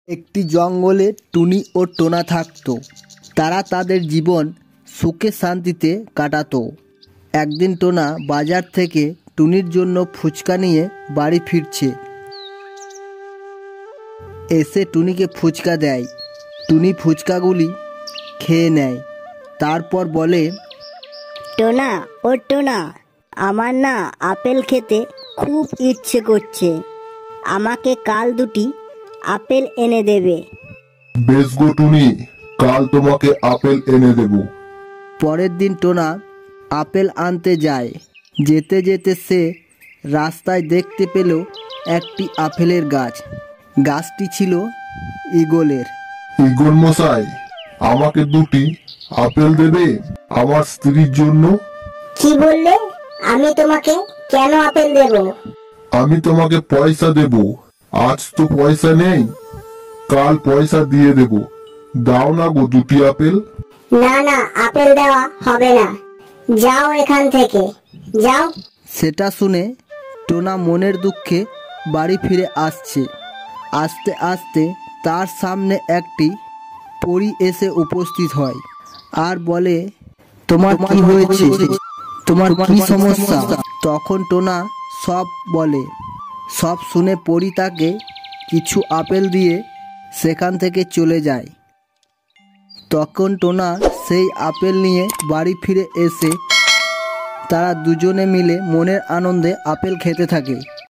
একটি জঙ্গলে টুনি ও টোনা থাকতো। তারা তাদের জীবন সুখে শান্তিতে কাটাতো। একদিন টোনা বাজার থেকে টুনির জন্য ফুচকা নিয়ে বাড়ি ফিরছে। এসে টুনিকে ফুচকা দেয়। টুনি ফুচকাগুলি খেয়ে নেয়, তারপর বলে, টোনা ও টোনা, আমার না আপেল খেতে খুব ইচ্ছে করছে, আমাকে কাল দুটি আপেল এনে দেবে। বেশ গো টুনি, কাল তোমাকে আপেল এনে দেব। পরের দিন টোনা আপেল আনতে যায়। যেতে যেতে সে রাস্তায় দেখতে পেল একটি আপেলের গাছ। গাছটি ছিল ঈগলের। ঈগল মশাই, আমাকে দুটি আপেল দেবে আমার স্ত্রীর জন্য? কি বললে? আমি তোমাকে কেন আপেল দেব? আমি তোমাকে পয়সা দেব। আজ তো পয়সা নেই, কাল পয়সা দিয়ে দেব। দাও না গো দুটি আপেল। না না, আপেল দেওয়া হবে না, যাও এখান থেকে, যাও। সেটা শুনে টোনা মনের দুঃখে বাড়ি ফিরে আসছে। আস্তে আস্তে তার সামনে একটি পরী এসে উপস্থিত হয় আর বলে, তোমার কি হয়েছে? তোমার কি সমস্যা? তখন টোনা সব বলে। সব শুনে পরী তাকে কিছু আপেল দিয়ে সেখান থেকে চলে যায়। তখন টোনা সেই আপেল নিয়ে বাড়ি ফিরে এসে তারা দুজনে মিলে মনের আনন্দে আপেল খেতে থাকে।